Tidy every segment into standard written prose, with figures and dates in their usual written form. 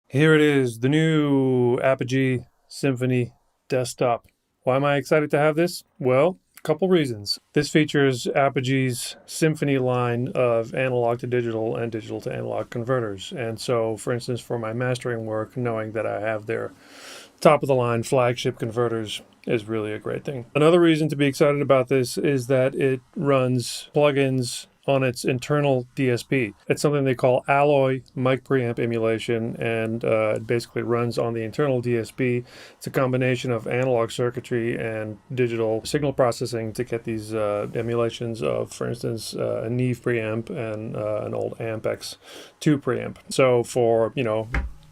Here it is, the new Apogee Symphony Desktop. Why am I excited to have this? Well, a couple reasons. This features Apogee's Symphony line of analog to digital and digital to analog converters. And so, for instance, for my mastering work, knowing that I have their top of the line flagship converters is really a great thing. Another reason to be excited about this is that it runs plugins on its internal DSP. It's something they call Alloy mic preamp emulation, and it basically runs on the internal DSP. It's a combination of analog circuitry and digital signal processing to get these emulations of, for instance, a Neve preamp and an old Ampex 2 preamp. So for,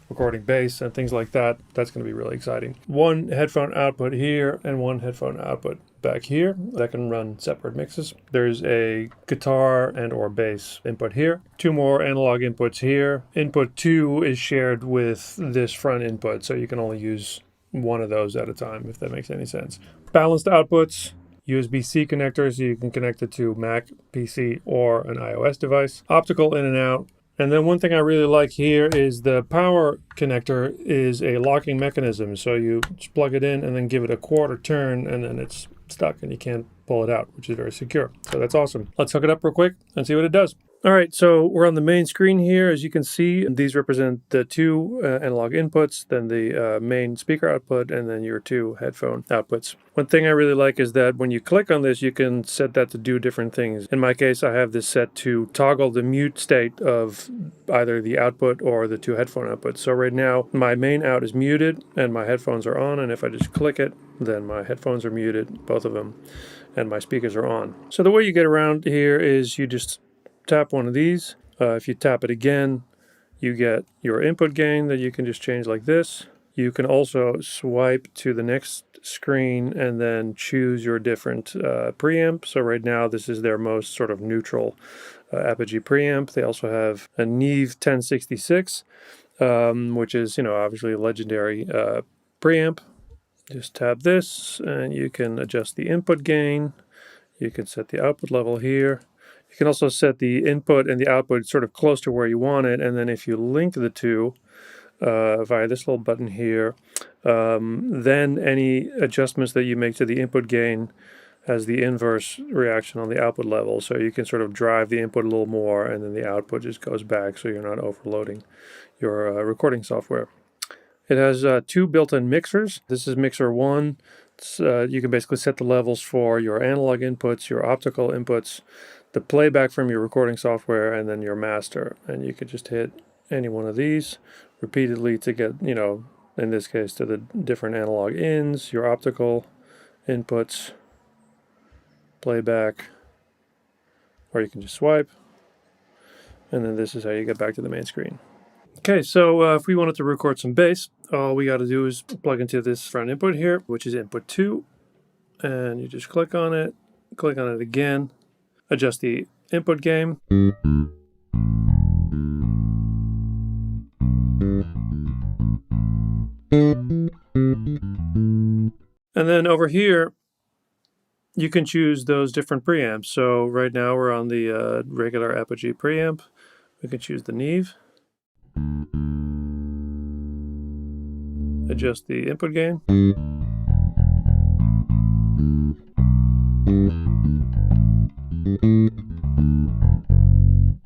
recording bass and things like that, that's going to be really exciting. One headphone output here and one headphone output back here that can run separate mixes. There's a guitar and or bass input here. Two more analog inputs here. Input 2 is shared with this front input, so you can only use one of those at a time, if that makes any sense. Balanced outputs. USB-C connector, so you can connect it to Mac, PC, or an iOS device. Optical in and out. And then one thing I really like here is the power connector is a locking mechanism. So you just plug it in and then give it a quarter turn and then it's stuck and you can't pull it out, which is very secure. So that's awesome. Let's hook it up real quick and see what it does. All right, so we're on the main screen here. As you can see, these represent the two analog inputs, then the main speaker output, and then your two headphone outputs. One thing I really like is that when you click on this, you can set that to do different things. In my case, I have this set to toggle the mute state of either the output or the two headphone outputs. So right now, my main out is muted and my headphones are on, and if I just click it, then my headphones are muted, both of them, and my speakers are on. So the way you get around here is you just tap one of these. If you tap it again, you get your input gain that you can just change like this. You can also swipe to the next screen and then choose your different preamp. So right now this is their most sort of neutral Apogee preamp. They also have a Neve 1066, which is, obviously a legendary preamp. Just tap this and you can adjust the input gain. You can set the output level here. You can also set the input and the output sort of close to where you want it, and then if you link the two via this little button here, then any adjustments that you make to the input gain has the inverse reaction on the output level, so you can sort of drive the input a little more, and then the output just goes back so you're not overloading your recording software. It has two built-in mixers. This is mixer 1. You can basically set the levels for your analog inputs, your optical inputs, the playback from your recording software, and then your master. And you could just hit any one of these repeatedly to get, in this case, to the different analog ins, your optical inputs, playback, or you can just swipe. And then this is how you get back to the main screen. Okay, so if we wanted to record some bass, all we got to do is plug into this front input here, which is input 2, and you just click on it again, adjust the input gain. And then over here, you can choose those different preamps. So right now we're on the regular Apogee preamp. We can choose the Neve. Adjust the input gain.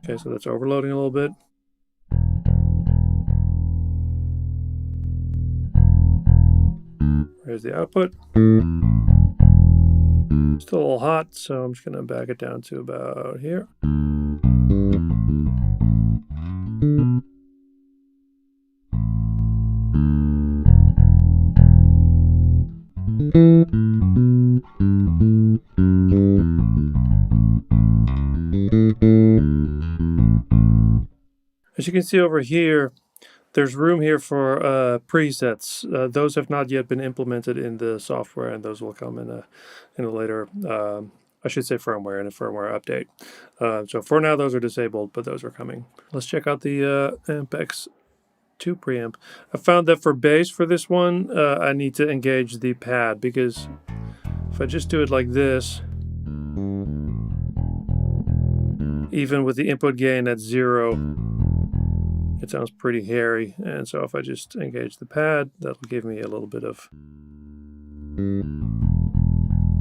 Okay, so that's overloading a little bit. There's the output. Still a little hot, so I'm just going to back it down to about here. As you can see over here, there's room here for presets. Those have not yet been implemented in the software, and those will come in a later, I should say firmware, in a firmware update. So for now, those are disabled, but those are coming. Let's check out the Ampex 2 preamp. I found that for bass for this one, I need to engage the pad, because if I just do it like this, even with the input gain at 0, it sounds pretty hairy. And so if I just engage the pad, that'll give me a little bit of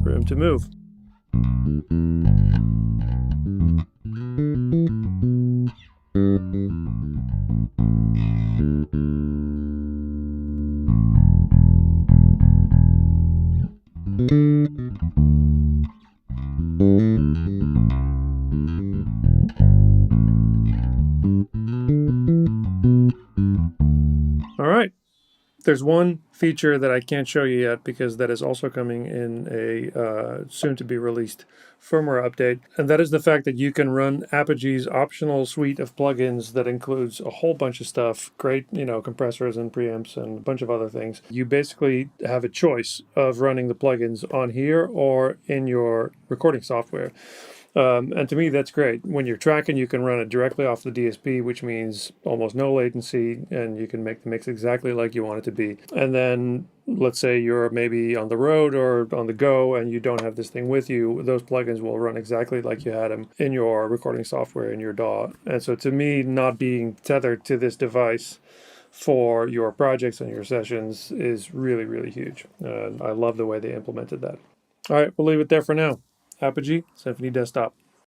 room to move. All right. There's one feature that I can't show you yet because that is also coming in a soon-to-be-released firmware update, and that is the fact that you can run Apogee's optional suite of plugins that includes a whole bunch of stuff, great, compressors and preamps and a bunch of other things. You basically have a choice of running the plugins on here or in your recording software. And to me, that's great. When you're tracking, you can run it directly off the DSP, which means almost no latency, and you can make the mix exactly like you want it to be. And then, let's say you're maybe on the road or on the go and you don't have this thing with you, those plugins will run exactly like you had them in your recording software, in your DAW. And so to me, not being tethered to this device for your projects and your sessions is really, really huge. I love the way they implemented that. All right, we'll leave it there for now. Apogee Symphony Desktop.